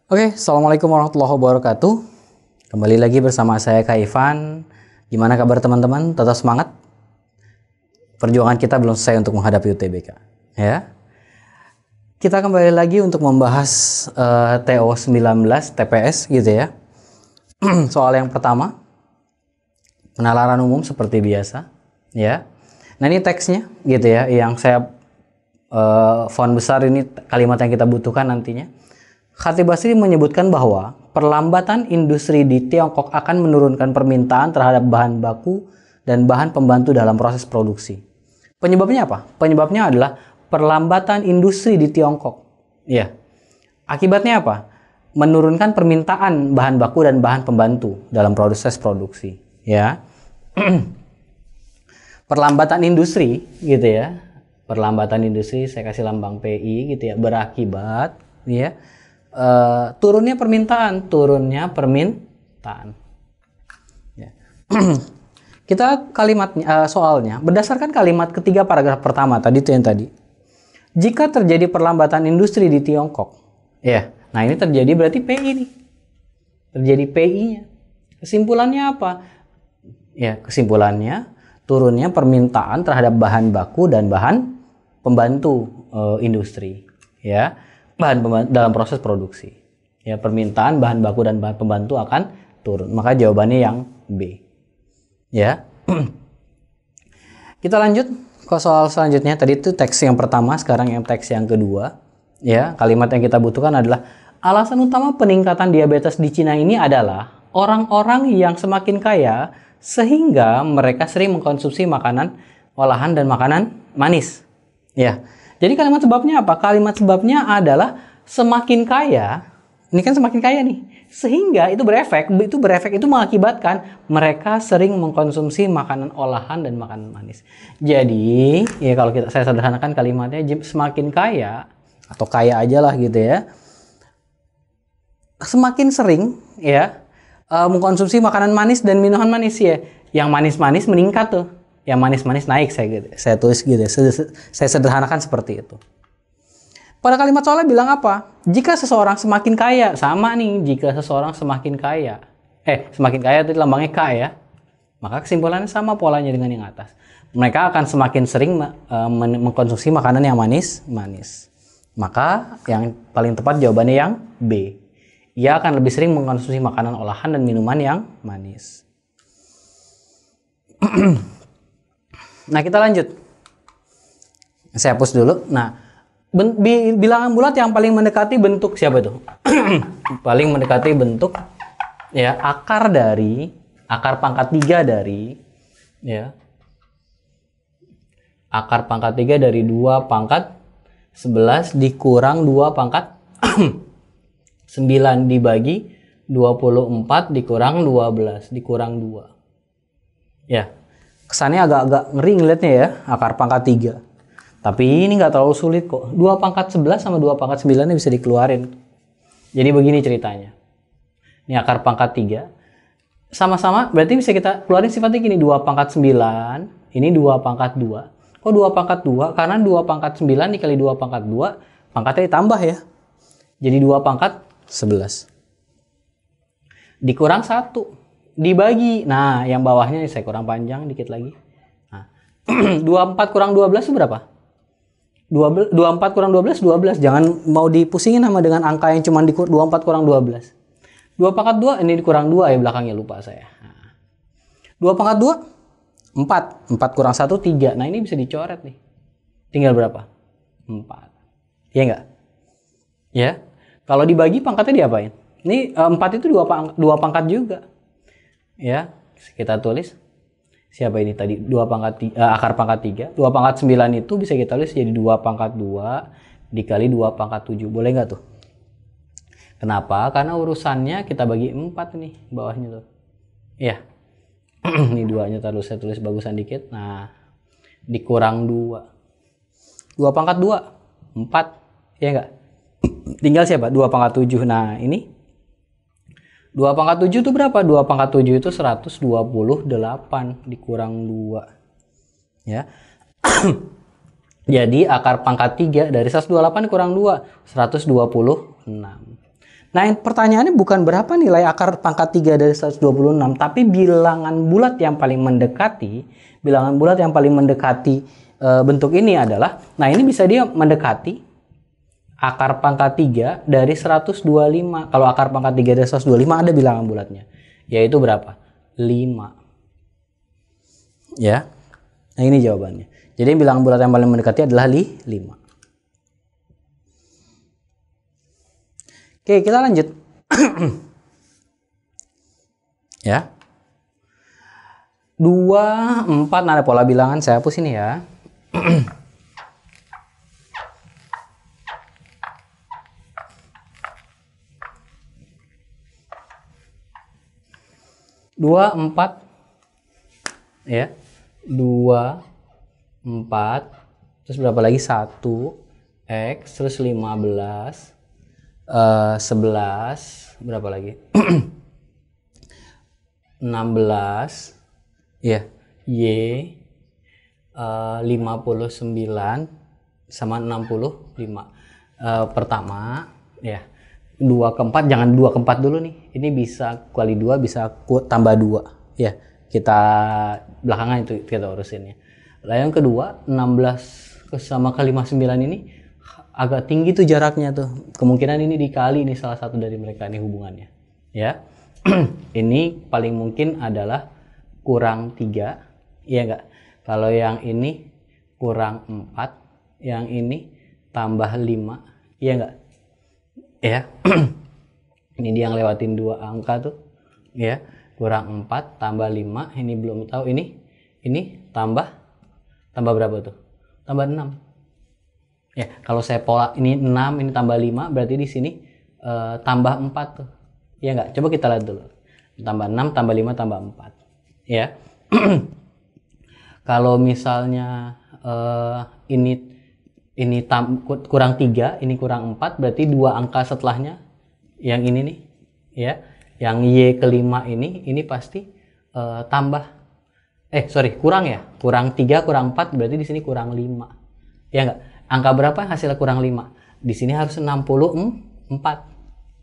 Oke, Assalamualaikum warahmatullahi wabarakatuh. Kembali lagi bersama saya Kak Ivan. Gimana kabar teman-teman? Tetap semangat. Perjuangan kita belum selesai untuk menghadapi UTBK. Ya. Kita kembali lagi untuk membahas TO19 TPS gitu ya. Soal yang pertama, penalaran umum seperti biasa. Ya. Nah ini teksnya gitu ya, yang saya font besar ini kalimat yang kita butuhkan nantinya. Khatib Basri menyebutkan bahwa perlambatan industri di Tiongkok akan menurunkan permintaan terhadap bahan baku dan bahan pembantu dalam proses produksi. Penyebabnya apa? Penyebabnya adalah perlambatan industri di Tiongkok. Ya. Akibatnya apa? Menurunkan permintaan bahan baku dan bahan pembantu dalam proses produksi. Ya. Perlambatan industri gitu ya. Perlambatan industri saya kasih lambang PI gitu ya, berakibat ya turunnya permintaan. Ya. Kita kalimatnya, soalnya berdasarkan kalimat ketiga paragraf pertama tadi itu yang tadi. Jika terjadi perlambatan industri di Tiongkok, ya, nah ini terjadi berarti PI nih, terjadi PI-nya. Kesimpulannya apa? Ya, kesimpulannya turunnya permintaan terhadap bahan baku dan bahan pembantu industri, ya. Bahan dalam proses produksi. Ya, permintaan bahan baku dan bahan pembantu akan turun. Maka jawabannya yang B. Ya. Kita lanjut ke soal selanjutnya. Tadi itu teks yang pertama, sekarang yang teks yang kedua. Ya, kalimat yang kita butuhkan adalah alasan utama peningkatan diabetes di Cina ini adalah orang-orang yang semakin kaya sehingga mereka sering mengkonsumsi makanan olahan dan makanan manis. Ya. Jadi kalimat sebabnya apa? Kalimat sebabnya adalah semakin kaya, ini kan semakin kaya nih, sehingga itu berefek itu mengakibatkan mereka sering mengkonsumsi makanan olahan dan makanan manis. Jadi, ya kalau saya sederhanakan kalimatnya, semakin kaya atau kaya aja lah gitu ya, semakin sering ya mengkonsumsi makanan manis dan minuman manis ya. Yang manis-manis meningkat tuh. Yang manis-manis naik, saya tulis gitu ya. Saya sederhanakan seperti itu. Pada kalimat soalnya bilang apa? Jika seseorang semakin kaya, sama nih, jika seseorang semakin kaya. Semakin kaya itu lambangnya K ya. Maka kesimpulannya sama polanya dengan yang atas. Mereka akan semakin sering mengkonsumsi makanan yang manis. Maka yang paling tepat jawabannya yang B. Ia akan lebih sering mengkonsumsi makanan olahan dan minuman yang manis. Nah, kita lanjut. Saya hapus dulu. Nah, bilangan bulat yang paling mendekati bentuk siapa itu? Paling mendekati bentuk ya akar pangkat 3 dari ya. Akar pangkat 3 dari 2 pangkat 11 dikurang 2 pangkat 9 dibagi 24 dikurang 12 dikurang 2. Ya. Kesannya agak-agak ngeri ngeliatnya ya, akar pangkat 3. Tapi ini nggak terlalu sulit kok. 2 pangkat 11 sama 2 pangkat 9 ini bisa dikeluarin. Jadi begini ceritanya. Ini akar pangkat 3. Sama-sama berarti bisa kita keluarin sifatnya gini. 2 pangkat 9, ini 2 pangkat 2. Kok 2 pangkat 2? Karena 2 pangkat 9 dikali 2 pangkat 2, pangkatnya ditambah ya. Jadi 2 pangkat 11. Dikurang 1. Dibagi, nah yang bawahnya saya kurang panjang dikit lagi. Nah, 24 kurang 12 itu berapa? 24 kurang 12, 12. Jangan mau dipusingin sama dengan angka yang cuma 24 kurang 12. 2 pangkat 2, ini dikurang 2 ya belakangnya, lupa saya. Nah, 2 pangkat 2, 4. 4 kurang 1, 3. Nah ini bisa dicoret nih. Tinggal berapa? 4. Iya enggak? Ya. Kalau dibagi pangkatnya diapain? Ini 4 itu 2 pangkat juga. Ya, kita tulis siapa ini tadi? 2 pangkat akar pangkat 3. 2 pangkat 9 itu bisa kita tulis jadi 2 pangkat 2 dikali 2 pangkat 7. Boleh nggak tuh? Kenapa? Karena urusannya kita bagi 4 nih bawahnya tuh. Ya. Ini 2-nya saya tulis bagusan dikit. Nah, dikurang 2. 2 pangkat 2, 4. Ya nggak? Tinggal siapa? 2 pangkat 7. Nah, ini 2 pangkat 7 itu berapa? 2 pangkat 7 itu 128 dikurang 2. Ya. Jadi akar pangkat 3 dari 128 kurang 2, 126. Nah, pertanyaannya bukan berapa nilai akar pangkat 3 dari 126, tapi bilangan bulat yang paling mendekati, bentuk ini adalah, nah ini bisa dia mendekati akar pangkat 3 dari 125. Kalau akar pangkat 3 dari 125 ada bilangan bulatnya, yaitu berapa? 5. Ya, nah ini jawabannya. Jadi bilangan bulat yang paling mendekati adalah 5. Oke, kita lanjut. Ya. 2, 4, nah ada pola bilangan, saya hapus ini ya. 2, 4, ya. 2, 4, terus berapa lagi? 1, X, terus 15, 11, berapa lagi? 16, ya, Y, 59 sama 65. Pertama, ya, 2 ke 4, jangan 2 ke 4 dulu nih. Ini bisa kali 2, bisa tambah 2. Ya, kita belakangan itu kita urusin ya. Lalu yang kedua, 16 sama ke 59 ini agak tinggi tuh jaraknya tuh. Kemungkinan ini dikali, ini salah satu dari mereka ini hubungannya. Ya. Ini paling mungkin adalah kurang 3. Iya enggak? Kalau yang ini kurang 4, yang ini tambah 5. Iya enggak? Ya. Ini dia yang lewatin 2 angka tuh. Ya. Kurang 4 tambah 5, ini belum tahu ini tambah berapa tuh? Tambah 6. Ya, kalau saya pola ini 6, ini tambah 5, berarti di sini tambah 4 tuh. Ya enggak? Coba kita lihat dulu. Tambah 6, tambah 5, tambah 4. Ya. Kalau misalnya ini kurang 3, ini kurang 4, berarti 2 angka setelahnya yang ini nih, ya. Yang Y kelima ini pasti tambah kurang ya. Kurang 3, kurang 4, berarti di sini kurang 5. Ya enggak? Angka berapa hasilnya kurang 5? Di sini harus 64.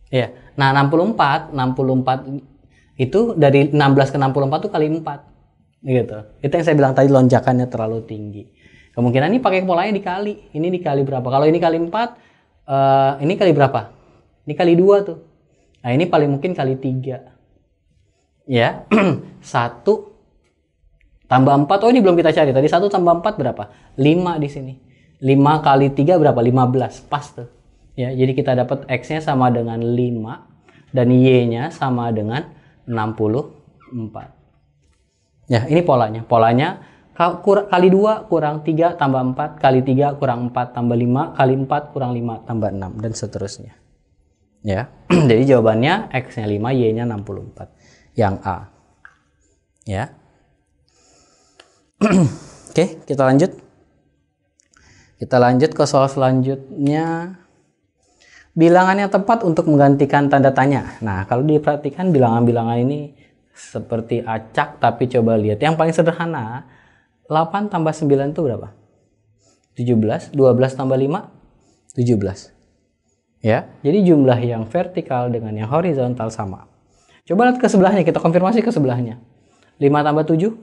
Ya. Nah, 64 itu dari 16 ke 64 itu kali 4. Gitu. Itu yang saya bilang tadi, lonjakannya terlalu tinggi. Kemungkinan ini pakai polanya dikali. Ini dikali berapa? Kalau ini kali 4, ini kali berapa? Ini kali 2 tuh. Nah, ini paling mungkin kali 3. Ya. 1 tambah 4. Oh, ini belum kita cari. Tadi 1 tambah 4 berapa? 5 di sini. 5 kali 3 berapa? 15. Pas tuh. Ya, jadi kita dapat X-nya sama dengan 5 dan Y-nya sama dengan 64. Ya, ini polanya. Polanya kali 2 kurang 3 tambah 4, kali 3 kurang 4 tambah 5, kali 4 kurang 5 tambah 6, dan seterusnya. Ya. Jadi jawabannya X-nya 5, Y-nya 64. Yang A. Ya. Oke, kita lanjut. Kita lanjut ke soal selanjutnya. Bilangan yang tepat untuk menggantikan tanda tanya. Nah, kalau diperhatikan bilangan-bilangan ini seperti acak, tapi coba lihat. Yang paling sederhana, 8 tambah 9 itu berapa? 17. 12 tambah 5, 17. Ya, jadi jumlah yang vertikal dengan yang horizontal sama. Coba lihat ke sebelahnya, kita konfirmasi ke sebelahnya. 5 tambah 7,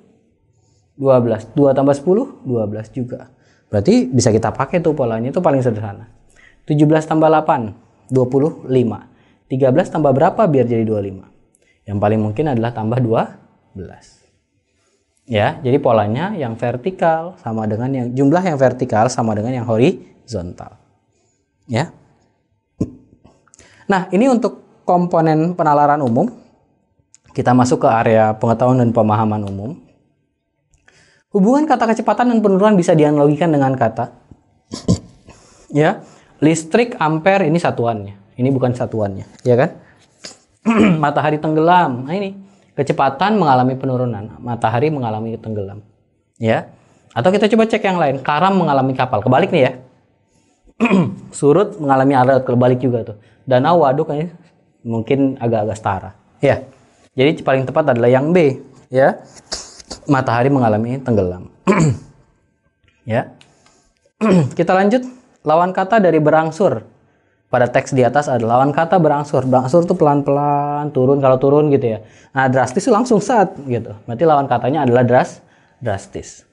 12. 2 tambah 10, 12 juga. Berarti bisa kita pakai tuh polanya, itu paling sederhana. 17 tambah 8, 25. 13 tambah berapa biar jadi 25? Yang paling mungkin adalah tambah 12. Ya, jadi polanya yang vertikal sama dengan yang jumlah yang vertikal sama dengan yang horizontal. Ya. Nah, ini untuk komponen penalaran umum. Kita masuk ke area pengetahuan dan pemahaman umum. Hubungan kata kecepatan dan penurunan bisa dianalogikan dengan kata ya, listrik ampere ini satuannya. Ini bukan satuannya, ya kan? Matahari tenggelam. Nah, ini kecepatan mengalami penurunan, matahari mengalami tenggelam. Ya. Atau kita coba cek yang lain, karam mengalami kapal. Kebalik nih ya. Surut mengalami alat, kebalik juga tuh. Danau, waduk ini mungkin agak-agak setara. Ya. Jadi paling tepat adalah yang B, ya. Matahari mengalami tenggelam. Ya. Kita lanjut. Lawan kata dari berangsur. pada teks di atas adalah lawan kata berangsur. Berangsur tuh pelan-pelan turun, kalau turun gitu ya. Nah, drastis itu langsung saat gitu. Berarti lawan katanya adalah drastis.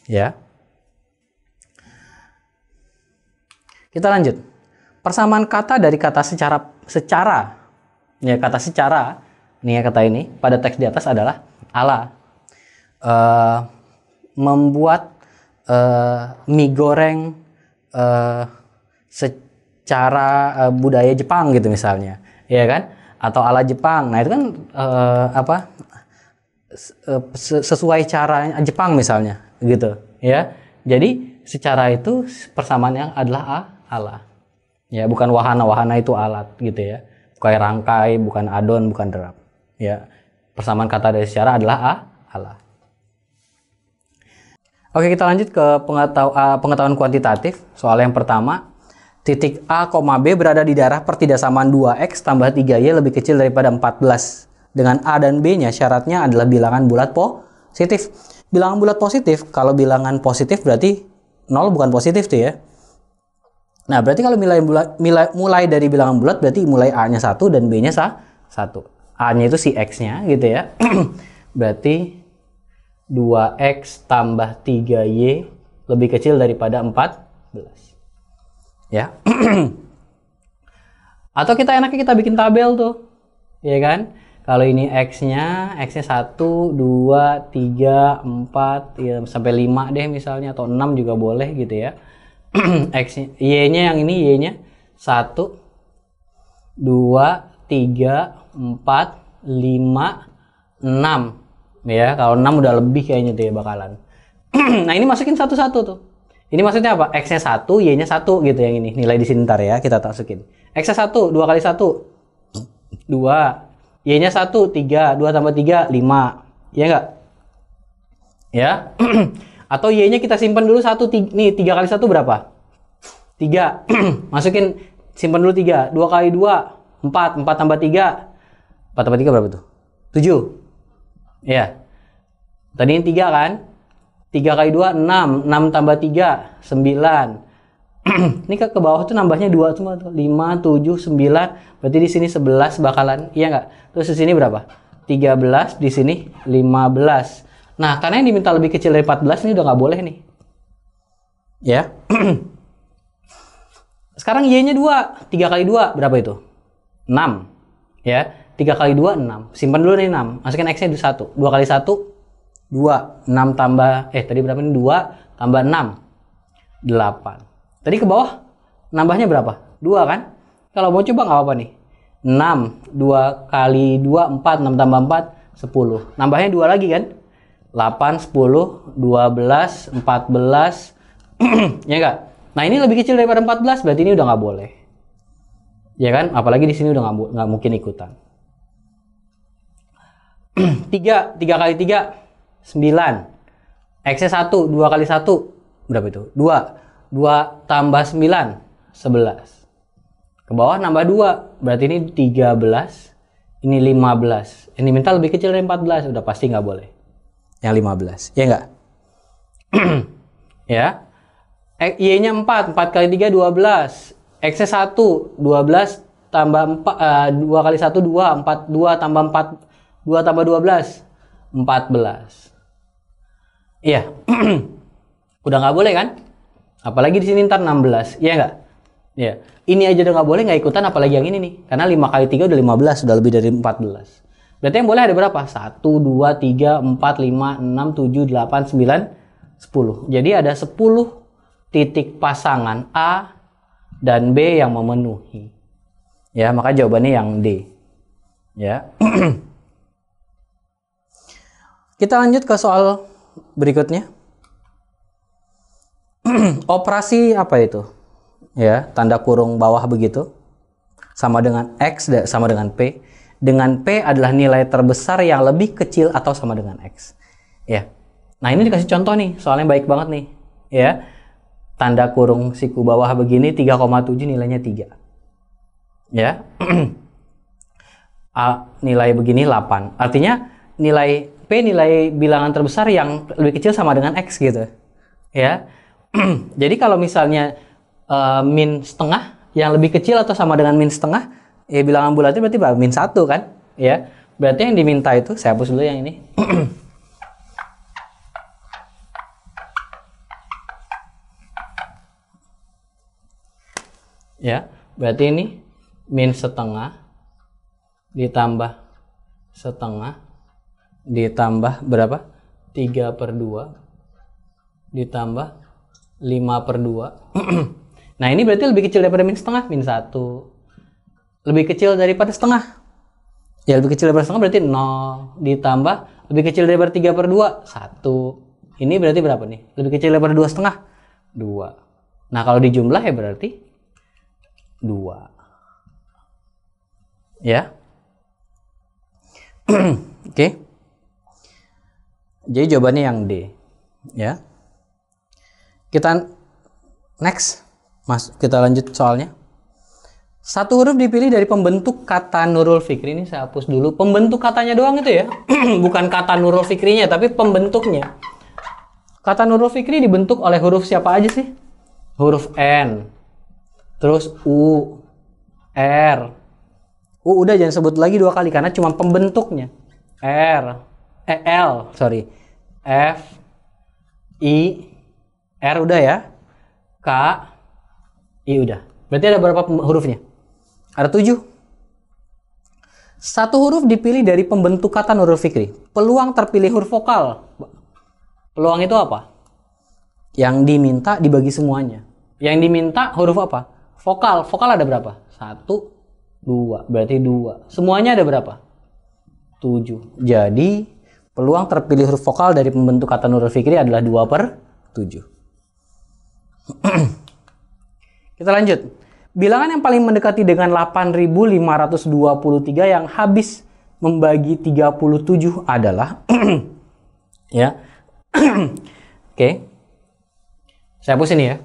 Ya. Kita lanjut. Persamaan kata dari kata secara. Ya, kata secara. Nih ya kata ini pada teks di atas adalah ala. Membuat mie goreng secara budaya Jepang gitu misalnya, ya kan? Atau ala Jepang. Nah itu kan sesuai cara Jepang misalnya, gitu, ya. Jadi secara itu persamaannya adalah ala, ya, bukan wahana. Wahana itu alat, gitu ya. Bukan rangkai, bukan adon, bukan derap, ya. Persamaan kata dari secara adalah ala. Oke, kita lanjut ke pengetahuan kuantitatif. Soal yang pertama. Titik A, B berada di daerah pertidaksamaan 2X tambah 3Y lebih kecil daripada 14. Dengan A dan B-nya syaratnya adalah bilangan bulat positif. Bilangan bulat positif, kalau bilangan positif berarti 0 bukan positif tuh ya. Nah, berarti kalau mulai dari bilangan bulat berarti mulai A-nya 1 dan B-nya 1. A-nya itu si X-nya gitu ya. Berarti 2X tambah 3Y lebih kecil daripada 14. Ya. Atau enaknya kita bikin tabel tuh, ya kan? Kalau ini x-nya 1, 2, 3, 4, ya sampai 5 deh misalnya, atau 6 juga boleh gitu ya. X-nya, y-nya yang ini y-nya 1, 2, 3, 4, 5, 6. Ya, kalau 6 udah lebih kayaknya tuh ya bakalan. Nah, ini masukin satu-satu tuh. Ini maksudnya apa? X-nya 1, Y-nya 1 gitu yang ini. Nilai di sini ntar ya, kita masukin. X-nya 1, 2 kali 1. 2. Y-nya 1, 3. 2 tambah 3, 5. Iya nggak? Ya. Atau Y-nya kita simpan dulu 1. Nih, 3 kali 1 berapa? 3. Masukin, simpan dulu 3. 2 kali 2, 4. 4 tambah 3. 4 tambah 3 berapa tuh? 7. Ya. Tadi ini 3 kan? 3 kali 2, 6. 6 tambah 3, 9. Ini ke bawah tuh nambahnya 2 cuma tuh. 5, 7, 9. Berarti di sini 11 bakalan. Iya nggak? Terus di sini berapa? 13. Di sini 15. Nah, karena yang diminta lebih kecil dari 14, ini udah nggak boleh nih. Ya. Sekarang Y-nya 2. 3 kali 2, berapa itu? 6. Ya. 3 kali 2, 6. Simpan dulu nih 6. Masukin X-nya 1. 2 kali 1, 2, 6 tambah, tadi berapa ini? 2 tambah 6, 8. Tadi ke bawah, nambahnya berapa? 2 kan? Kalau mau coba nggak apa-apa nih. 6, 2 kali 2, 4, 6 tambah 4, 10. Nambahnya 2 lagi kan? 8, 10, 12, 14. Ya nggak? Nah, ini lebih kecil daripada 14, berarti ini udah nggak boleh. Ya kan? Apalagi di sini udah nggak mungkin ikutan. 3 kali 3, 9. X-nya 1, 2 kali 1 berapa itu? 2. 2 tambah 9, 11. Ke bawah nambah 2, berarti ini 13, ini 15. Ini minta lebih kecil dari 14, udah pasti nggak boleh. Yang 15, ya nggak? Ya. Y-nya 4, 4 kali 3, 12. X-nya 1, 12 tambah 4, 2 kali 1, 2, 4, 2 tambah 4, 2 tambah 12, 14. Iya. Udah nggak boleh kan? Apalagi di sini ntar 16, iya nggak? Iya. Ini aja udah nggak boleh, nggak ikutan, apalagi yang ini nih. Karena 5 kali 3 udah 15, udah lebih dari 14. Berarti yang boleh ada berapa? 1, 2, 3, 4, 5, 6, 7, 8, 9, 10. Jadi ada 10 titik pasangan A dan B yang memenuhi. Ya, maka jawabannya yang D. Ya. Kita lanjut ke soal berikutnya. Operasi apa itu? Ya, tanda kurung bawah begitu. Sama dengan X sama dengan P. Dengan P adalah nilai terbesar yang lebih kecil atau sama dengan X. Ya. Nah, ini dikasih contoh nih, soalnya baik banget nih. Ya. Tanda kurung siku bawah begini 3,7 nilainya 3. Ya. A, nilai begini 8. Artinya nilai P nilai bilangan terbesar yang lebih kecil sama dengan X gitu. Ya. Jadi kalau misalnya min setengah yang lebih kecil atau sama dengan min setengah, ya bilangan bulatnya berarti min 1 kan? Ya, berarti yang diminta itu, saya hapus dulu yang ini. Ya, berarti ini min setengah ditambah setengah ditambah berapa? 3/2 ditambah 5/2. Nah, ini berarti lebih kecil daripada min setengah, min 1. Lebih kecil daripada setengah. Ya, lebih kecil daripada setengah berarti 0 ditambah lebih kecil daripada 3/2, 1. Ini berarti berapa nih? Lebih kecil daripada 2 setengah, 2. Nah, kalau dijumlah ya berarti 2. Ya. Oke. Jadi jawabannya yang D. Ya. Kita next. Kita lanjut soalnya. Satu huruf dipilih dari pembentuk kata Nurul Fikri. Ini saya hapus dulu. Pembentuk katanya doang itu ya. Bukan kata Nurul Fikrinya, tapi pembentuknya. Kata Nurul Fikri dibentuk oleh huruf siapa aja sih? Huruf N. Terus U, R. U udah jangan sebut lagi 2 kali karena cuma pembentuknya. L, F, I, R udah ya. K, I udah. Berarti ada berapa hurufnya? Ada 7. Satu huruf dipilih dari pembentuk kata Nurul Fikri. Peluang terpilih huruf vokal. Peluang itu apa? Yang diminta dibagi semuanya. Yang diminta huruf apa? Vokal. Vokal ada berapa? 1, 2. Berarti 2. Semuanya ada berapa? 7. Jadi peluang terpilih huruf vokal dari pembentuk kata Nurul Fikri adalah 2/7. Kita lanjut. Bilangan yang paling mendekati dengan 8.523 yang habis membagi 37 adalah ya. Oke. Saya hapus ini ya.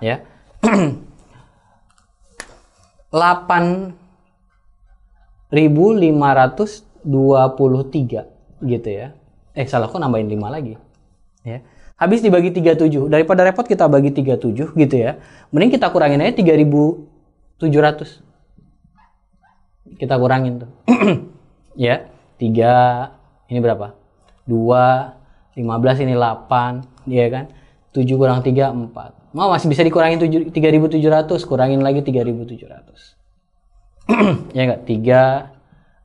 Ya. 8.523 gitu ya. Salah, kok nambahin 5 lagi. Ya. Habis dibagi 37. Daripada repot kita bagi 37 gitu ya. Mending kita kurangin aja 3.700. Kita kurangin tuh. Ya. 3 ini berapa? 2, 15 ini 8, ya kan? 7 kurang 3, 4. Masih bisa dikurangin 3.700, kurangin lagi 3.700. Ya enggak? 3,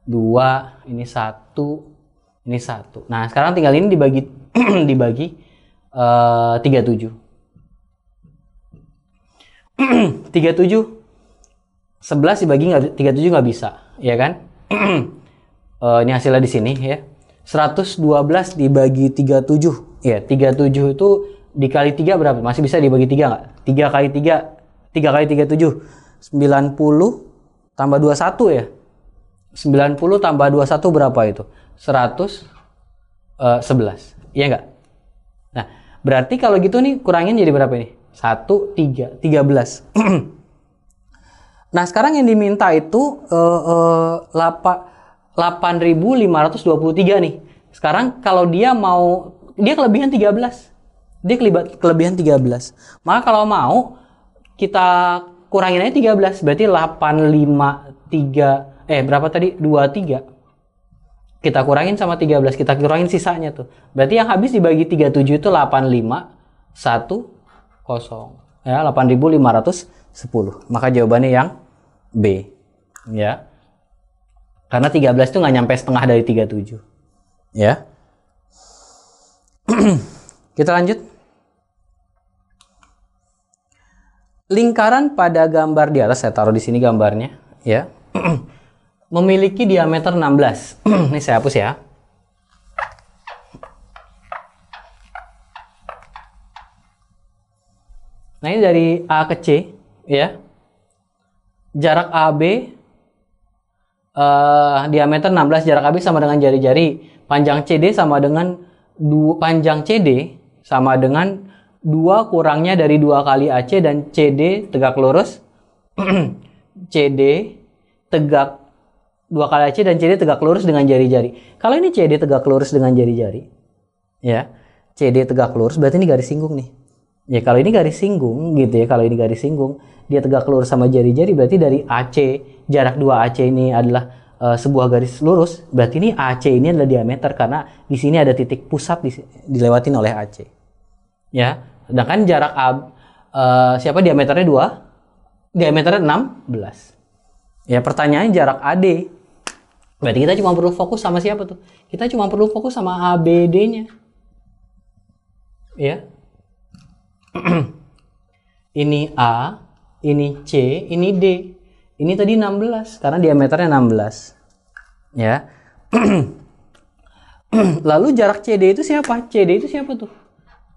2, ini 1, ini 1. Nah, sekarang tinggal ini dibagi dibagi 37. 37 11 dibagi 37 nggak bisa, ya kan? Ini hasilnya di sini ya. 112 dibagi 37. Ya, 37 itu dikali 3 berapa? Masih bisa dibagi 3 nggak? 3 kali 3, 3 kali 37. 90 tambah 21 ya. 90 tambah 21 berapa itu? 111. Iya nggak? Nah, berarti kalau gitu nih kurangin jadi berapa ini? 1, 3, 13. Nah, sekarang yang diminta itu 8.523 nih. Sekarang kalau dia mau, dia kelebihan 13. Dia kelebihan 13. Maka kalau mau kita kurangin aja 13. Berarti 853 berapa tadi? 23. Kita kurangin sama 13, kita kurangin sisanya tuh. Berarti yang habis dibagi 37 itu 8510. Ya, 8.510. Maka jawabannya yang B. Ya. Karena 13 itu nggak nyampe setengah dari 37. Ya. Kita lanjut. Lingkaran pada gambar di atas, saya taruh di sini gambarnya, ya. Memiliki diameter 16. Ini saya hapus ya. Nah, ini dari A ke C, ya. Jarak AB diameter 16, jarak AB sama dengan jari-jari. Panjang CD sama dengan panjang CD sama dengan 2 kurangnya dari 2 kali AC dan CD tegak lurus. CD tegak 2 kali AC dan CD tegak lurus dengan jari-jari. Kalau ini CD tegak lurus dengan jari-jari, ya, CD tegak lurus, berarti ini garis singgung nih. Ya kalau ini garis singgung gitu ya, kalau ini garis singgung, dia tegak lurus sama jari-jari, berarti dari AC, jarak 2 AC ini adalah sebuah garis lurus, berarti ini AC ini adalah diameter karena di sini ada titik pusat dilewatin oleh AC. Ya, sedangkan jarak siapa diameternya 2, diameternya 16. Ya, pertanyaannya jarak AD. Berarti kita cuma perlu fokus sama siapa tuh? Kita cuma perlu fokus sama ABD-nya. Ya. Ini A, ini C, ini D. Ini tadi 16 karena diameternya 16. Ya. Lalu jarak CD itu siapa? CD itu siapa tuh?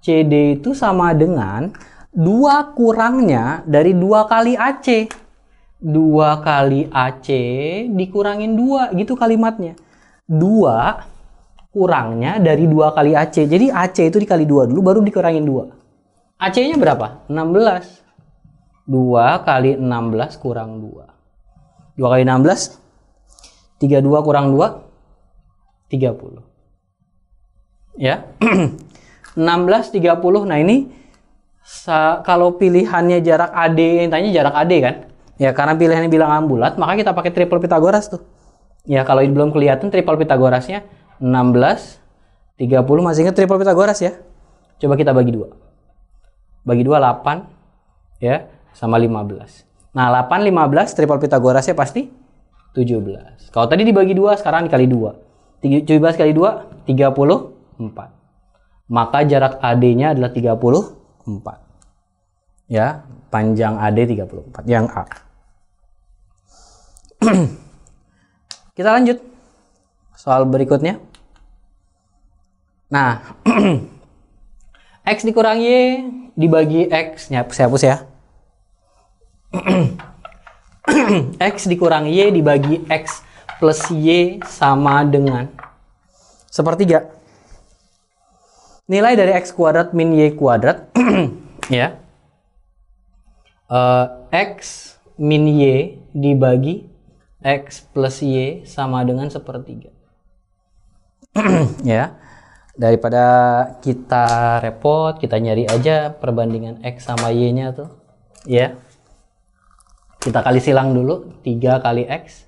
CD itu sama dengan 2 kurangnya dari 2 kali AC. 2 kali AC dikurangin 2, gitu kalimatnya. 2 kurangnya dari 2 kali AC. Jadi AC itu dikali 2 dulu, baru dikurangin 2. AC-nya berapa? 16. 2 kali 16 kurang 2. 2 kali 16, 32 kurang 2, 30. Ya. 16, 30. Nah ini, kalau pilihannya jarak AD, yang tanya jarak AD kan? Ya, karena pilihannya bilang ambulat, maka kita pakai triple Pythagoras tuh. Ya, kalau belum kelihatan triple Pythagorasnya 16, 30, masih ingat triple Pythagoras ya? Coba kita bagi 2. Bagi 2, 8, ya, sama 15. Nah, 8, 15, triple Pythagorasnya pasti 17. Kalau tadi dibagi 2, sekarang dikali 2. 17 kali 2, 34. Maka jarak AD-nya adalah 34. Ya, panjang AD 34, yang A. Kita lanjut soal berikutnya. Nah, X dikurang Y dibagi X, saya hapus ya. X dikurang Y dibagi X plus Y sama dengan sepertiga. Nilai dari X kuadrat min Y kuadrat ya. X min Y dibagi X plus Y sama dengan sepertiga. Ya, daripada kita repot, kita nyari aja perbandingan X sama Y-nya tuh. Ya, kita kali silang dulu. 3 kali X,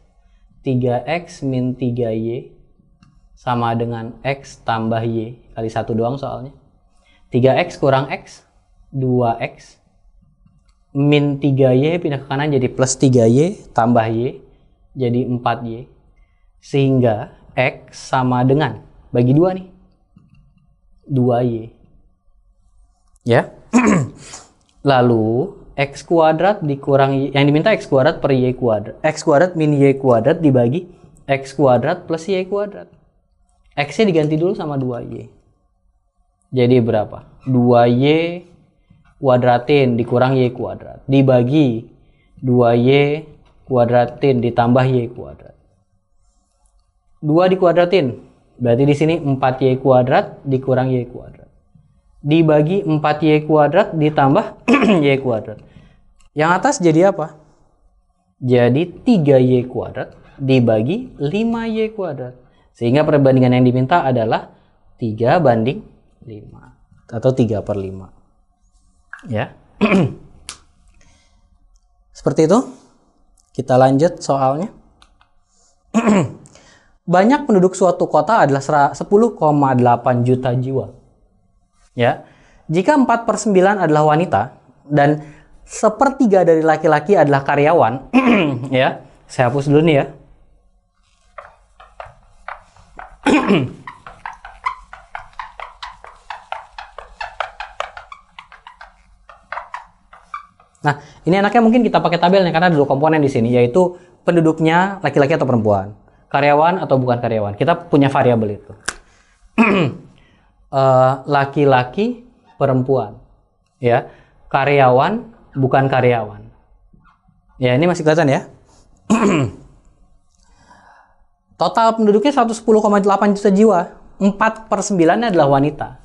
3X min 3Y sama dengan X tambah Y. Kali 1 doang soalnya. 3X kurang X, 2X min 3Y pindah ke kanan jadi plus 3Y tambah Y jadi 4Y, sehingga X sama dengan, bagi 2 nih, 2Y ya. Lalu X kuadrat dikurang Y, yang diminta X kuadrat per Y kuadrat, X kuadrat min Y kuadrat dibagi X kuadrat plus Y kuadrat. X nya diganti dulu sama 2Y, jadi berapa? 2Y kuadratin dikurang Y kuadrat dibagi 2Y kuadratin ditambah Y kuadrat. 2 dikuadratin, berarti di sini 4Y kuadrat dikurang Y kuadrat dibagi 4Y kuadrat ditambah Y kuadrat. Yang atas jadi apa? Jadi 3Y kuadrat dibagi 5Y kuadrat. Sehingga perbandingan yang diminta adalah 3 banding 5 atau 3/5 ya. Seperti itu. Kita lanjut soalnya. Banyak penduduk suatu kota adalah 10,8 juta jiwa. Ya. Jika 4/9 adalah wanita dan 1/3 dari laki-laki adalah karyawan, ya. Saya hapus dulu nih ya. Nah, ini enaknya mungkin kita pakai tabelnya karena ada 2 komponen di sini, yaitu penduduknya laki-laki atau perempuan, karyawan atau bukan karyawan. Kita punya variabel itu. Laki-laki, perempuan, ya, karyawan, bukan karyawan. Ya, ini masih kelihatan ya. Total penduduknya 110,8 juta jiwa. 4/9 adalah wanita.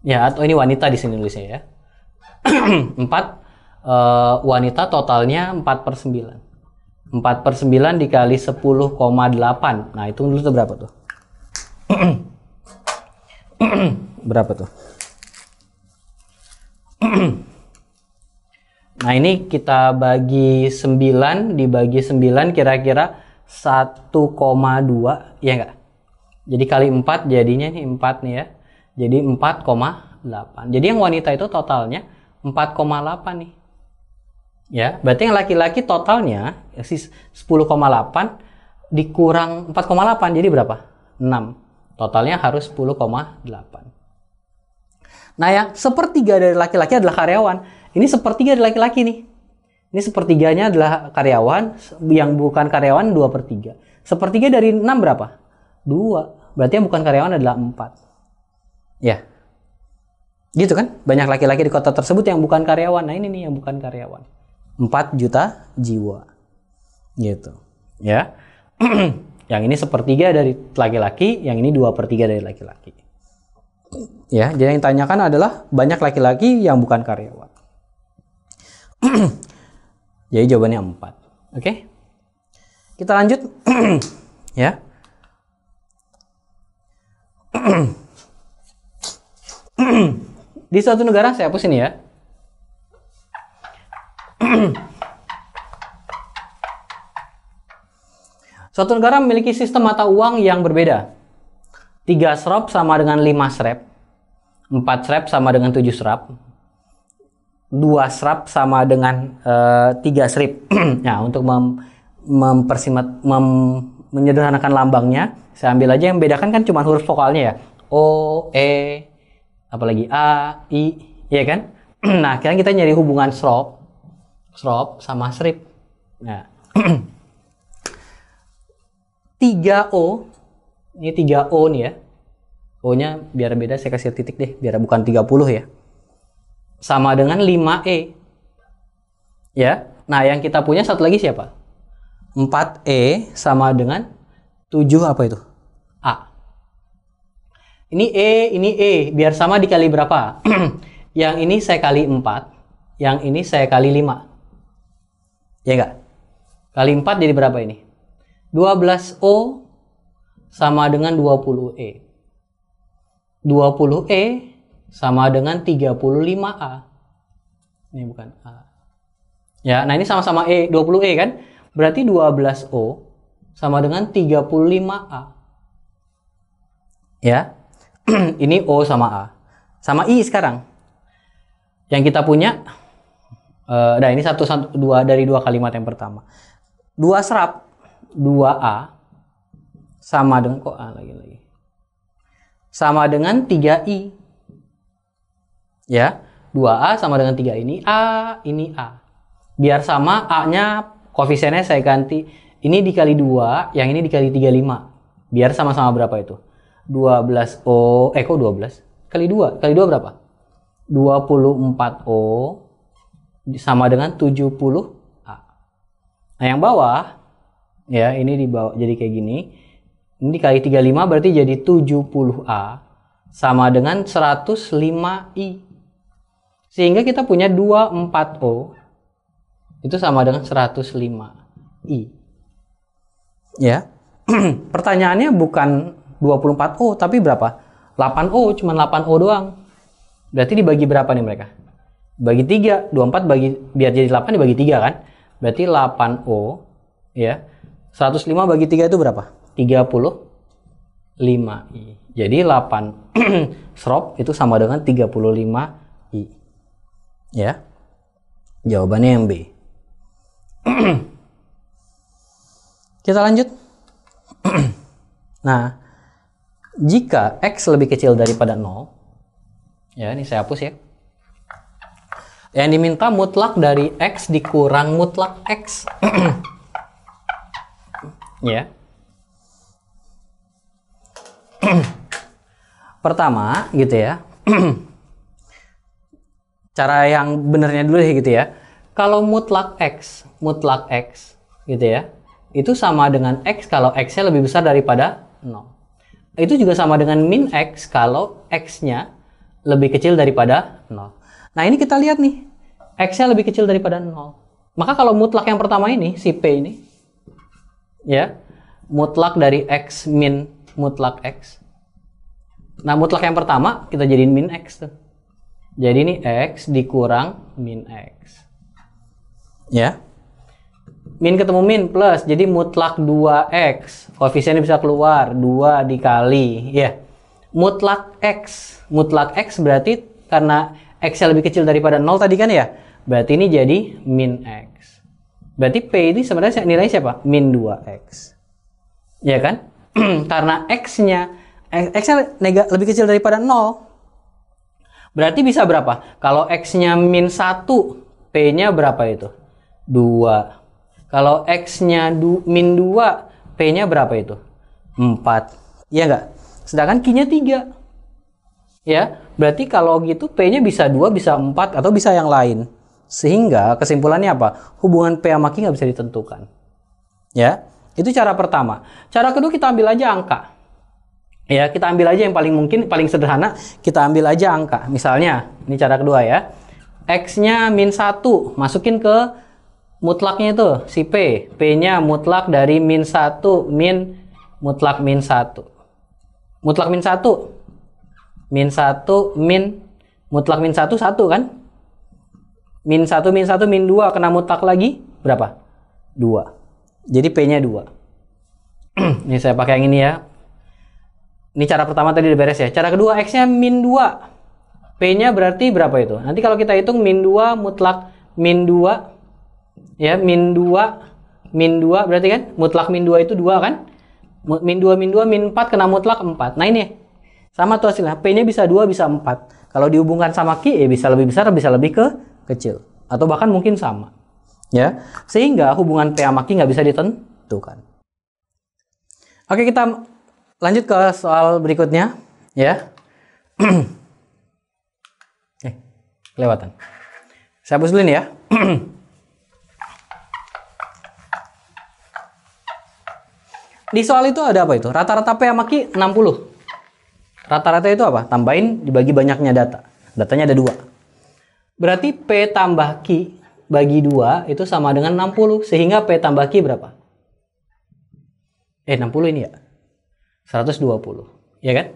Ya, atau ini wanita di sini nulisnya ya. 4 wanita, totalnya 4/9. 4/9 dikali 10,8. Nah, itu dulu tuh berapa tuh? Berapa tuh? Nah, ini kita bagi 9, dibagi 9 kira-kira 1,2, ya enggak? Jadi kali 4 jadinya nih 4 nih ya. Jadi 4,8. Jadi yang wanita itu totalnya 4,8 nih. Ya, berarti yang laki-laki totalnya 10,8 dikurang 4,8 jadi berapa? 6. Totalnya harus 10,8. Nah, yang sepertiga dari laki-laki adalah karyawan. Ini sepertiga dari laki-laki nih. Ini sepertiganya adalah karyawan, yang bukan karyawan 2/3. Sepertiga dari 6 berapa? 2. Berarti yang bukan karyawan adalah 4. Ya. Gitu kan? Banyak laki-laki di kota tersebut yang bukan karyawan. Nah, ini nih yang bukan karyawan. 4 juta jiwa. Gitu. Ya. Yang ini sepertiga dari laki-laki, yang ini 2/3 dari laki-laki. Ya, jadi yang ditanyakan adalah banyak laki-laki yang bukan karyawan. Jadi jawabannya 4. Oke. Kita lanjut. Ya. Di suatu negara, saya hapus ini ya. Suatu negara memiliki sistem mata uang yang berbeda. 3 srep sama dengan 5 srep. 4 srep sama dengan 7 srep. 2 srep sama dengan 3 srip. Nah, untuk menyederhanakan lambangnya, saya ambil aja yang bedakan kan cuma huruf vokalnya ya. O, E, apalagi A, I, ya kan? Nah, sekarang kita nyari hubungan srep sama srip. Nah, 3O, ini 3O nih ya. O-nya biar beda, saya kasih titik deh, biar bukan 30 ya. Sama dengan 5E. Ya. Nah, yang kita punya satu lagi siapa? 4E sama dengan 7 apa itu? A. Ini E. Biar sama dikali berapa? Yang ini saya kali 4. Yang ini saya kali 5. Ya enggak? Kali 4 jadi berapa ini? 12O sama dengan 20E. 20E sama dengan 35A. Ini bukan A. Ya, nah ini sama-sama E, 20E kan? Berarti 12O sama dengan 35A. Ya. Ini O sama A. Sama I sekarang. Yang kita punya nah ini 2 dari 2 kalimat yang pertama. 2 serap 2A sama dengan kok A lagi. Sama dengan 3I. Ya, 2A sama dengan 3 ini A, ini A. Biar sama A-nya koefisiennya saya ganti. Ini dikali 2, yang ini dikali 35. Biar sama-sama berapa itu? 12O, kok 12? Kali 2. Kali 2 berapa? 24O sama dengan 70A. Nah, yang bawah ya, ini di bawah jadi kayak gini. Ini dikali 35 berarti jadi 70A sama dengan 105I. Sehingga kita punya 24O itu sama dengan 105I. Ya. Pertanyaannya bukan 24O tapi berapa? 8O, cuma 8O doang. Berarti dibagi berapa nih mereka? Bagi 3, 24 bagi biar jadi 8 dibagi 3 kan? Berarti 8O ya. 105 bagi 3 itu berapa? 35I. Jadi 8 srop itu sama dengan 35I. Ya. Jawabannya yang B. Kita lanjut. Nah, jika X lebih kecil daripada 0, ya ini saya hapus ya. Yang diminta mutlak dari X dikurang mutlak X. Ya. Pertama gitu ya. Cara yang benernya dulu ya gitu ya. Kalau mutlak X gitu ya. Itu sama dengan X kalau X-nya lebih besar daripada 0. Itu juga sama dengan min X kalau X-nya lebih kecil daripada 0. Nah, ini kita lihat nih. X-nya lebih kecil daripada 0. Maka kalau mutlak yang pertama ini, si P ini ya, mutlak dari X min mutlak X. Nah, mutlak yang pertama kita jadiin min X tuh. Jadi ini X dikurang min X. Ya. Min ketemu min plus. Jadi mutlak 2X. Koefisiennya bisa keluar. 2 dikali. Ya. Mutlak X. Mutlak X berarti karena X-nya lebih kecil daripada 0 tadi kan ya. Berarti ini jadi min X. Berarti P ini sebenarnya nilainya siapa? Min 2X. Ya kan? Karena X-nya lebih kecil daripada 0. Berarti bisa berapa? Kalau X-nya min 1, P-nya berapa itu? 2. Kalau X-nya min 2, P-nya berapa itu? 4. Iya nggak? Sedangkan Q-nya 3. Ya, berarti kalau gitu P-nya bisa 2, bisa 4, atau bisa yang lain. Sehingga kesimpulannya apa? Hubungan P sama Q nggak bisa ditentukan. Ya, itu cara pertama. Cara kedua kita ambil aja angka. Ya, kita ambil aja yang paling mungkin, paling sederhana, kita ambil aja angka. Misalnya, ini cara kedua ya. X-nya min 1, masukin ke mutlaknya itu, si P. P-nya mutlak dari min 1, min mutlak min 1. Mutlak min 1. Min 1, min mutlak min 1, 1 kan? Min 1, min 2, kena mutlak lagi, berapa? 2. Jadi P-nya 2. Ini saya pakai yang ini ya. Ini cara pertama tadi udah beres ya. Cara kedua, X-nya min 2. P-nya berarti berapa itu? Nanti kalau kita hitung min 2 mutlak min 2. Ya, min 2. Min 2 berarti kan? Mutlak min 2 itu 2 kan? Min 2, min 4 kena mutlak 4. Nah ini. Sama tuh hasilnya. P-nya bisa 2, bisa 4. Kalau dihubungkan sama Q, ya bisa lebih besar, bisa lebih kecil. Atau bahkan mungkin sama. Ya. Sehingga hubungan P sama Q nggak bisa ditentukan. Oke, kita lanjut ke soal berikutnya, ya. Kelewatan. Saya hapus dulu nih ya. Di soal itu ada apa itu? Rata-rata P sama Q 60. Rata-rata itu apa? Tambahin dibagi banyaknya data. Datanya ada 2. Berarti P tambah Q bagi 2 itu sama dengan 60. Sehingga P tambah Q berapa? 60 ini ya. 120, ya kan?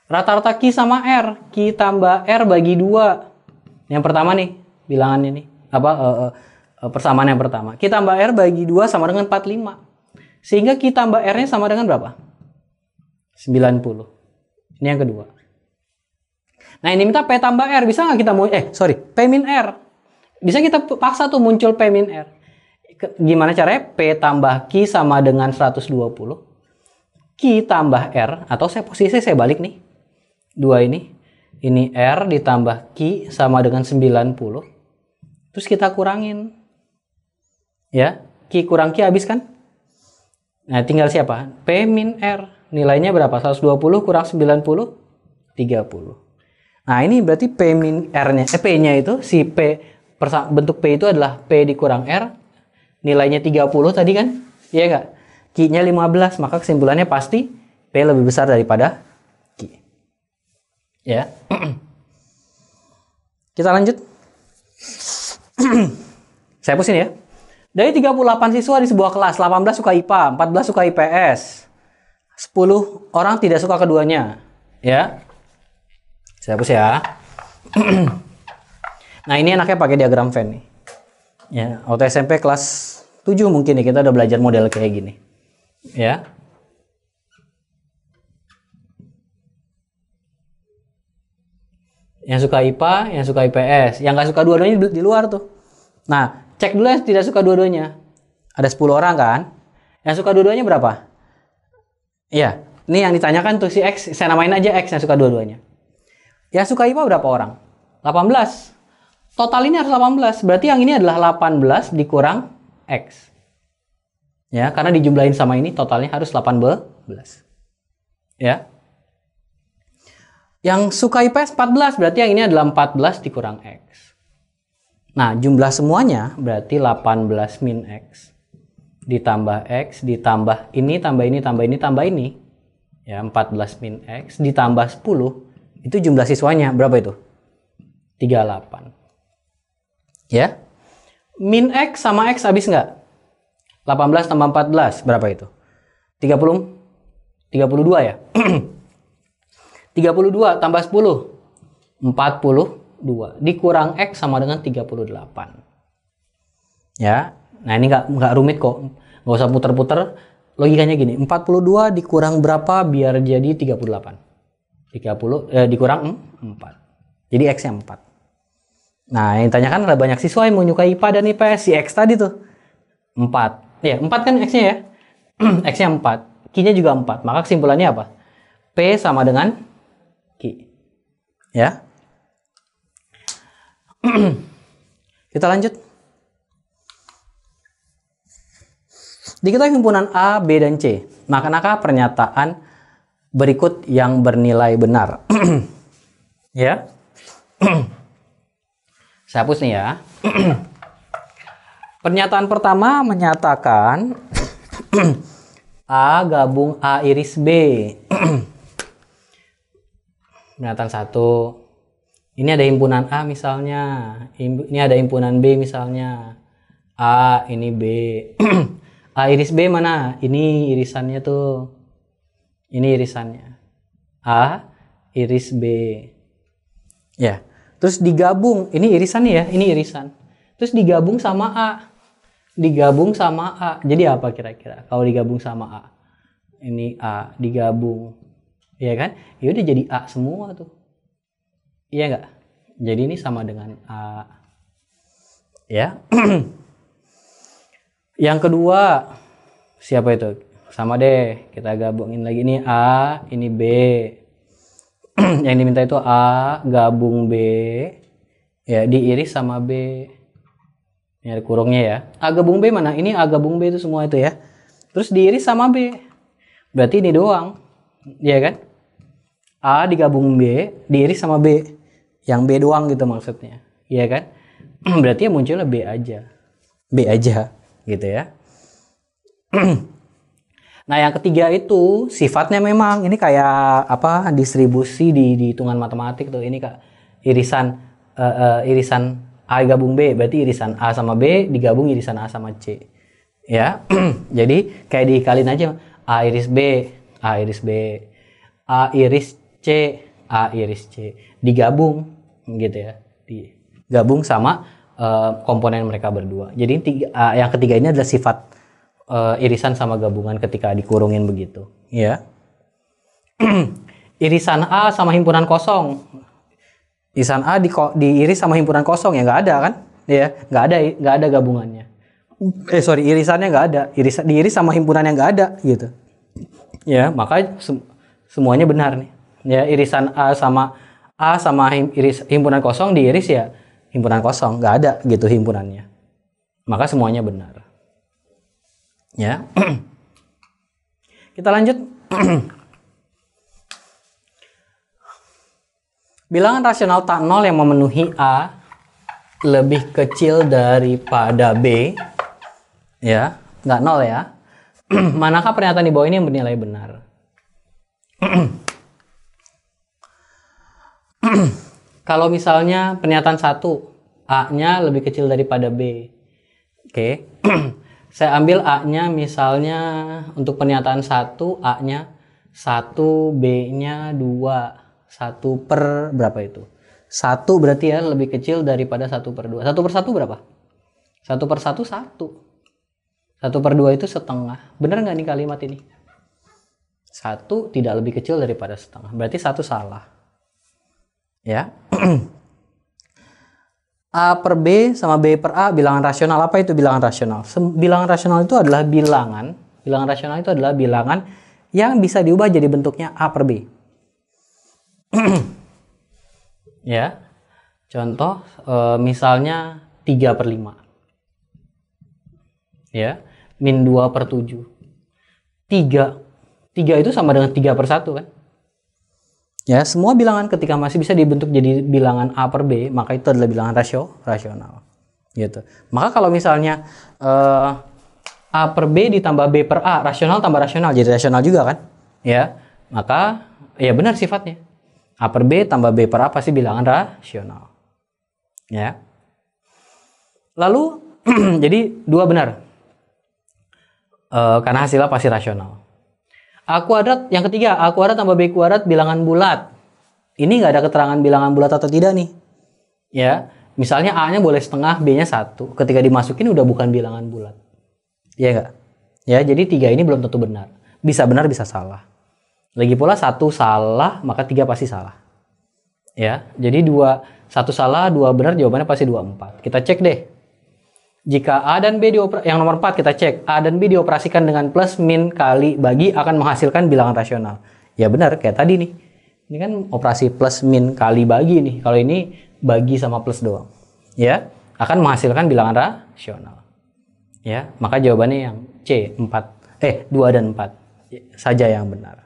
Rata-rata Q sama R. Q tambah R bagi 2. Yang pertama nih, bilangan ini. Persamaan yang pertama. Q tambah R bagi 2 sama dengan 45. Sehingga Q tambah R-nya sama dengan berapa? 90. Ini yang kedua. Nah, ini minta P tambah R. Bisa nggak kita P min R. Bisa kita paksa tuh muncul P min R. Gimana caranya? P tambah Q sama dengan 120. Q tambah R, atau posisi saya balik nih. 2 ini. Ini R ditambah Q sama dengan 90. Terus kita kurangin. Ya, Q kurang Q habis kan? Nah, tinggal siapa? P min R. Nilainya berapa? 120 kurang 90? 30. Nah, ini berarti P min R-nya. P-nya itu, si P, bentuk P itu adalah P dikurang R. Nilainya 30 tadi kan? Iya nggak? Q-nya 15, maka kesimpulannya pasti P lebih besar daripada Q. Ya. Kita lanjut. Saya pusin ya. Dari 38 siswa di sebuah kelas, 18 suka IPA, 14 suka IPS. 10 orang tidak suka keduanya. Ya. Saya hapus ya. Nah, ini enaknya pakai diagram Venn nih. Ya, waktu SMP kelas 7 mungkin nih kita udah belajar model kayak gini. Ya. Yang suka IPA, yang suka IPS, yang nggak suka dua-duanya di luar tuh. Nah, cek dulu yang tidak suka dua-duanya. Ada 10 orang kan? Yang suka dua-duanya berapa? Iya, ini yang ditanyakan tuh si X, saya namain aja X yang suka dua-duanya. Yang suka IPA berapa orang? 18. Total ini harus 18, berarti yang ini adalah 18 dikurang X. Ya, karena dijumlahin sama ini totalnya harus 18. Ya. Yang suka IPS 14, berarti yang ini adalah 14 dikurang X. Nah, jumlah semuanya berarti 18 min X. Ditambah X, ditambah ini, tambah ini, tambah ini, tambah ini. Ya, 14 min X, ditambah 10. Itu jumlah siswanya, berapa itu? 38. Ya. Min X sama X habis nggak? 18 tambah 14, berapa itu? 32 ya? 32 tambah 10, 40. dikurang X sama dengan 38. Ya, nah ini nggak rumit kok, nggak usah puter-puter. Logikanya gini, 42 dikurang berapa biar jadi 38? 30 dikurang 4. Jadi X-nya 4. Nah, yang ditanyakan adalah banyak siswa yang menyukai IPA dan IPS. Si X tadi tuh 4. Ya, 4 kan X-nya ya. X-nya 4. Q-nya juga 4. Maka kesimpulannya apa? P sama dengan Q. Ya. Kita lanjut. Diketahui himpunan A, B, dan C. Maka pernyataan berikut yang bernilai benar. Ya. Saya hapus nih ya. Pernyataan pertama menyatakan A gabung A iris B. Pernyataan 1. Ini ada himpunan A misalnya. Ini ada himpunan B misalnya. A, ini B. A iris B mana? Ini irisannya tuh. Ini irisannya. A iris B. Ya. Terus digabung. Ini irisannya ya. Ini irisan. Terus digabung sama A. Digabung sama A. Jadi apa kira-kira? Kalau digabung sama A. Ini A digabung. Iya kan? Ya udah jadi A semua tuh. Iya nggak? Jadi ini sama dengan A. Ya. Yang kedua, siapa itu? Sama deh, kita gabungin lagi. Ini A, ini B. Yang diminta itu A gabung B. Ya, diiris sama B. Ini ada kurungnya ya. A gabung B mana? Ini A gabung B itu semua itu ya. Terus diiris sama B. Berarti ini doang. Iya kan? A digabung B, diiris sama B. Yang B doang gitu maksudnya. Iya kan? Berarti yang munculnya B aja. B aja. Gitu ya. Nah, yang ketiga itu sifatnya memang ini kayak apa? Distribusi di hitungan matematik tuh. Ini Kak, irisan irisan A gabung B, berarti irisan A sama B digabung irisan A sama C. Ya. Jadi kayak dikalin aja A iris B, A iris B, A iris C, A iris C digabung gitu ya. Digabung sama komponen mereka berdua. Jadi yang ketiga ini adalah sifat irisan sama gabungan ketika dikurungin begitu. Ya. Irisan A sama himpunan kosong. Irisan A diiris sama himpunan kosong ya nggak ada kan? Ya, nggak ada gabungannya. Irisannya nggak ada. Diiris sama himpunan yang nggak ada gitu. Ya, maka semuanya benar nih. Ya, irisan A sama himpunan kosong diiris ya himpunan kosong, nggak ada gitu himpunannya. Maka semuanya benar. Ya. Kita lanjut. Bilangan rasional tak nol yang memenuhi A lebih kecil daripada B. Ya, nggak nol ya. Manakah pernyataan di bawah ini yang bernilai benar? Kalau misalnya pernyataan 1, A-nya lebih kecil daripada B. Oke. Saya ambil A-nya misalnya untuk pernyataan 1, A-nya 1, B-nya 2. 1 per berapa itu? 1 berarti ya lebih kecil daripada 1 per 2. 1 per 1 berapa? 1 per 1, 1. 1 per 2 itu setengah. Bener nggak nih kalimat ini? 1 tidak lebih kecil daripada setengah. Berarti 1 salah. Ya. A per B sama B per A bilangan rasional. Apa itu bilangan rasional? Bilangan rasional itu adalah bilangan itu adalah bilangan yang bisa diubah jadi bentuknya A per B. Ya. Contoh misalnya 3 per 5. Ya. Min 2 per 7. 3 itu sama dengan 3 per 1 kan? Ya, semua bilangan ketika masih bisa dibentuk jadi bilangan A per B, maka itu adalah bilangan rasional. Gitu. Maka kalau misalnya A per B ditambah B per A, rasional tambah rasional, jadi rasional juga kan? Ya, maka ya benar sifatnya. A per B tambah B per A pasti bilangan rasional. Ya. Lalu, jadi 2 benar. Karena hasilnya pasti rasional. A kuadrat, yang ketiga, A kuadrat tambah B kuadrat bilangan bulat. Ini nggak ada keterangan bilangan bulat atau tidak nih. Ya, misalnya A-nya boleh setengah, B-nya 1. Ketika dimasukin udah bukan bilangan bulat. Iya nggak? Ya, jadi 3 ini belum tentu benar. Bisa benar, bisa salah. Lagi pula 1 salah, maka 3 pasti salah. Ya, jadi 1 salah, 2 benar, jawabannya pasti 24. Kita cek deh. Jika A dan B yang nomor 4 kita cek. A dan B dioperasikan dengan plus, min, kali, bagi akan menghasilkan bilangan rasional. Ya benar, kayak tadi nih. Ini kan operasi plus, min, kali, bagi nih. Kalau ini bagi sama plus doang. Ya, akan menghasilkan bilangan rasional. Ya, maka jawabannya yang C, 2 dan 4 saja yang benar.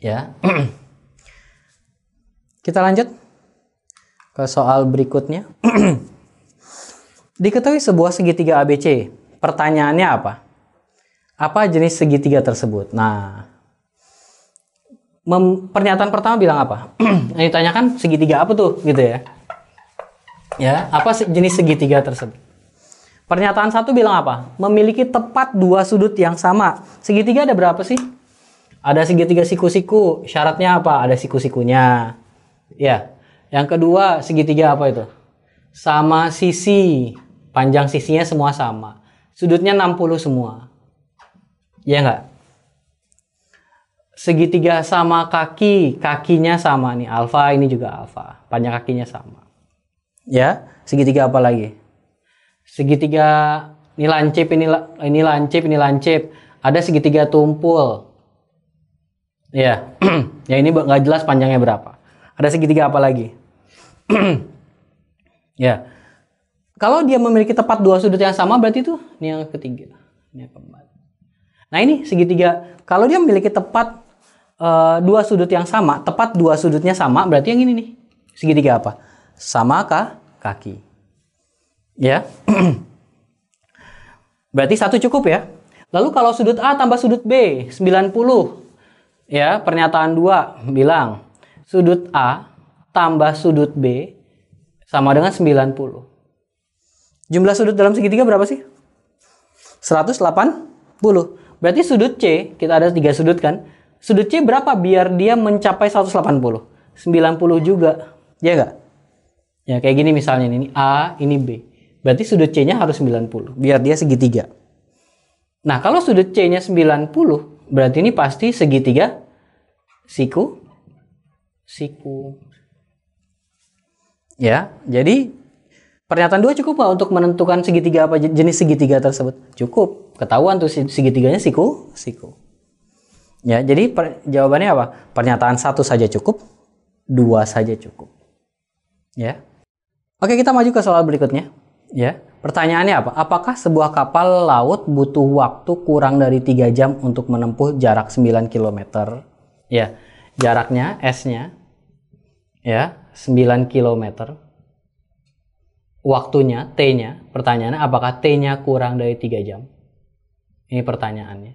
Ya. Kita lanjut ke soal berikutnya. Diketahui sebuah segitiga ABC. Pertanyaannya apa? Apa jenis segitiga tersebut? Nah, pernyataan pertama bilang apa? Yang ditanyakan segitiga apa tuh, gitu ya? Ya, apa jenis segitiga tersebut? Pernyataan 1 bilang apa? Memiliki tepat 2 sudut yang sama. Segitiga ada berapa sih? Ada segitiga siku-siku. Syaratnya apa? Ada siku-sikunya. Ya. Yang kedua, segitiga apa itu? Sama sisi. Panjang sisinya semua sama. Sudutnya 60 semua. Ya enggak? Segitiga sama kaki. Kakinya sama nih. Alfa, ini juga alfa. Panjang kakinya sama. Ya. Segitiga apa lagi? Segitiga ini lancip, ini lancip, ini lancip. Ada segitiga tumpul. Ya. Ya ini nggak jelas panjangnya berapa. Ada segitiga apa lagi? Ya. Kalau dia memiliki tepat 2 sudut yang sama, berarti itu ini yang ketiga. Ini yang keempat. Nah ini segitiga. Kalau dia memiliki tepat 2 sudut yang sama, tepat 2 sudutnya sama, berarti yang ini nih. Segitiga apa? Sama kaki. Ya. Berarti 1 cukup ya. Lalu kalau sudut A tambah sudut B, 90. Ya, pernyataan 2 bilang sudut A tambah sudut B sama dengan 90. Jumlah sudut dalam segitiga berapa sih? 180. Berarti sudut C, kita ada 3 sudut kan? Sudut C berapa biar dia mencapai 180? 90 juga. Ya enggak? Ya kayak gini misalnya, ini A, ini B. Berarti sudut C-nya harus 90 biar dia segitiga. Nah, kalau sudut C-nya 90, berarti ini pasti segitiga siku. Ya, jadi pernyataan 2 cukup nggak untuk menentukan segitiga apa jenis segitiga tersebut? Cukup. Ketahuan tuh segitiganya siku. Ya, jadi jawabannya apa? Pernyataan 1 saja cukup, 2 saja cukup. Ya. Oke, kita maju ke soal berikutnya. Ya. Pertanyaannya apa? Apakah sebuah kapal laut butuh waktu kurang dari 3 jam untuk menempuh jarak 9 km? Ya, jaraknya S-nya ya 9 km. Waktunya T-nya, pertanyaannya apakah T-nya kurang dari 3 jam? Ini pertanyaannya.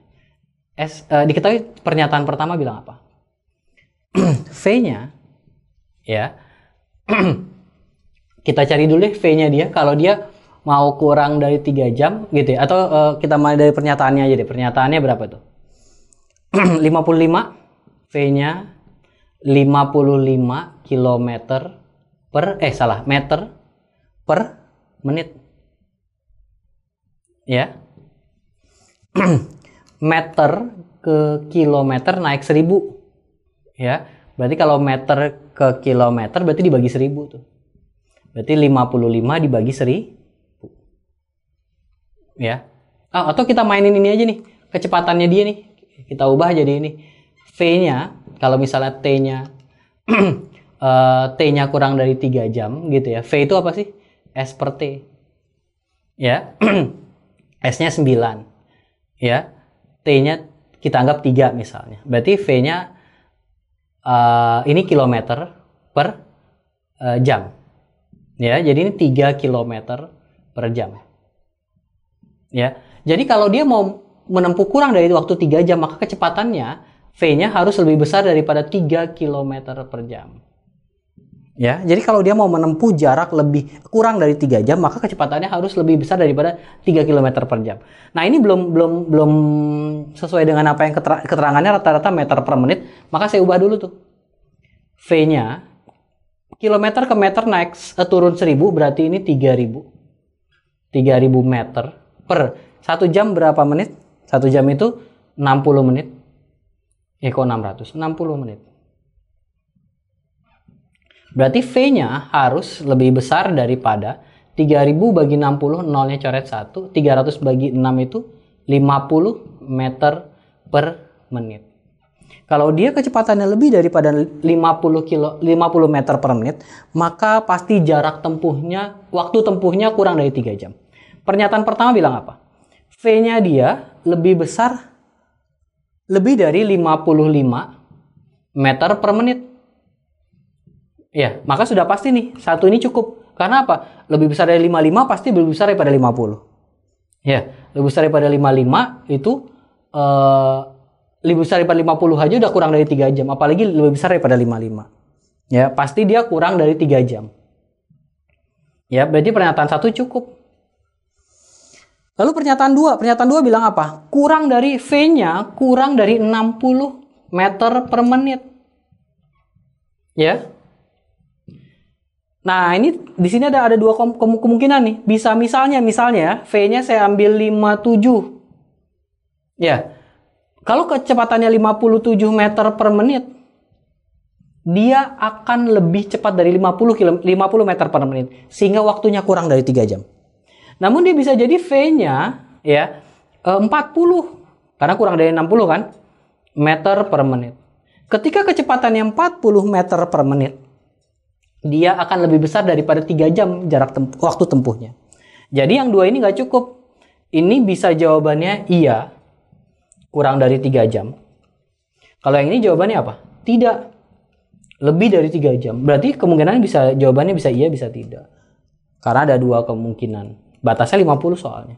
Diketahui pernyataan pertama bilang apa? V-nya ya. Kita cari dulu deh V-nya dia. Kalau dia mau kurang dari 3 jam gitu ya. Atau kita mulai dari pernyataannya aja deh. Pernyataannya berapa tuh? 55. V-nya 55 km meter per menit. Ya. Meter ke kilometer naik 1000. Ya. Berarti kalau meter ke kilometer berarti dibagi 1000 tuh. Berarti 55 dibagi 1000. Ya. Atau kita mainin ini aja nih. Kecepatannya dia nih. Kita ubah jadi ini. V-nya, kalau misalnya T-nya T-nya kurang dari 3 jam gitu ya. V itu apa sih? S per T. Ya. S-nya 9. Ya. T-nya kita anggap 3 misalnya. Berarti V-nya ini kilometer per jam. Ya, jadi ini 3 km per jam. Ya. Jadi kalau dia mau menempuh kurang dari waktu 3 jam, maka kecepatannya V-nya harus lebih besar daripada 3 km per jam. Ya, jadi kalau dia mau menempuh jarak kurang dari 3 jam, maka kecepatannya harus lebih besar daripada 3 km per jam. Nah, ini belum sesuai dengan apa yang keterangannya rata-rata meter per menit, maka saya ubah dulu tuh. V-nya kilometer ke meter naik turun 1000 berarti ini 3000. 3000 meter per 1 jam berapa menit? 1 jam itu 60 menit. Kok 600? 60 menit. Berarti V-nya harus lebih besar daripada 3000 bagi 60, nolnya coret 1. 300 bagi 6 itu 50 meter per menit. Kalau dia kecepatannya lebih daripada 50 meter per menit, maka pasti jarak tempuhnya, waktu tempuhnya kurang dari 3 jam. Pernyataan pertama bilang apa? V-nya dia lebih besar, lebih dari 55 meter per menit. Ya, maka sudah pasti nih, satu ini cukup. Karena apa? Lebih besar dari 55 pasti lebih besar daripada 50. Ya, lebih besar daripada 55 itu lebih besar daripada 50 aja udah kurang dari 3 jam. Apalagi lebih besar daripada 55. Ya, pasti dia kurang dari 3 jam. Ya, berarti pernyataan 1 cukup. Lalu pernyataan 2 bilang apa? Kurang dari V-nya kurang dari 60 meter per menit. Ya. Nah, ini di sini ada dua kemungkinan nih. Bisa misalnya ya, V-nya saya ambil 57. Ya. Kalau kecepatannya 57 meter per menit, dia akan lebih cepat dari 50 meter per menit. Sehingga waktunya kurang dari 3 jam. Namun dia bisa jadi V-nya ya 40. Karena kurang dari 60 kan, meter per menit. Ketika kecepatannya 40 meter per menit, dia akan lebih besar daripada 3 jam jarak waktu tempuhnya. Jadi yang 2 ini nggak cukup. Ini bisa jawabannya iya. Kurang dari 3 jam. Kalau yang ini jawabannya apa? Tidak. Lebih dari 3 jam. Berarti kemungkinan jawabannya bisa iya, bisa tidak. Karena ada 2 kemungkinan. Batasnya 50 soalnya.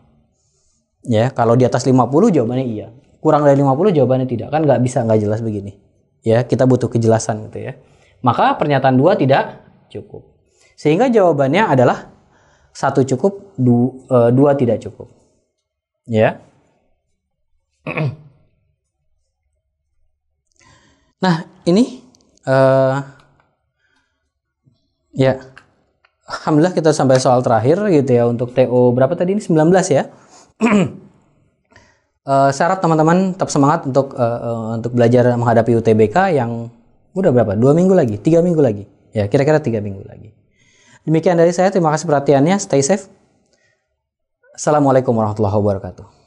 Ya, kalau di atas 50 jawabannya iya. Kurang dari 50 jawabannya tidak. Kan nggak jelas begini. Ya, kita butuh kejelasan gitu ya. Maka pernyataan 2 tidak cukup. Sehingga jawabannya adalah 1 cukup, 2 tidak cukup. Ya. Nah, ini ya, alhamdulillah kita sampai soal terakhir gitu ya untuk TO berapa tadi ini 19 ya. Syarat teman-teman tetap semangat untuk belajar menghadapi UTBK yang udah berapa? 2 minggu lagi, 3 minggu lagi. Ya, kira-kira 3 minggu lagi. Demikian dari saya, terima kasih perhatiannya, stay safe. Assalamualaikum warahmatullahi wabarakatuh.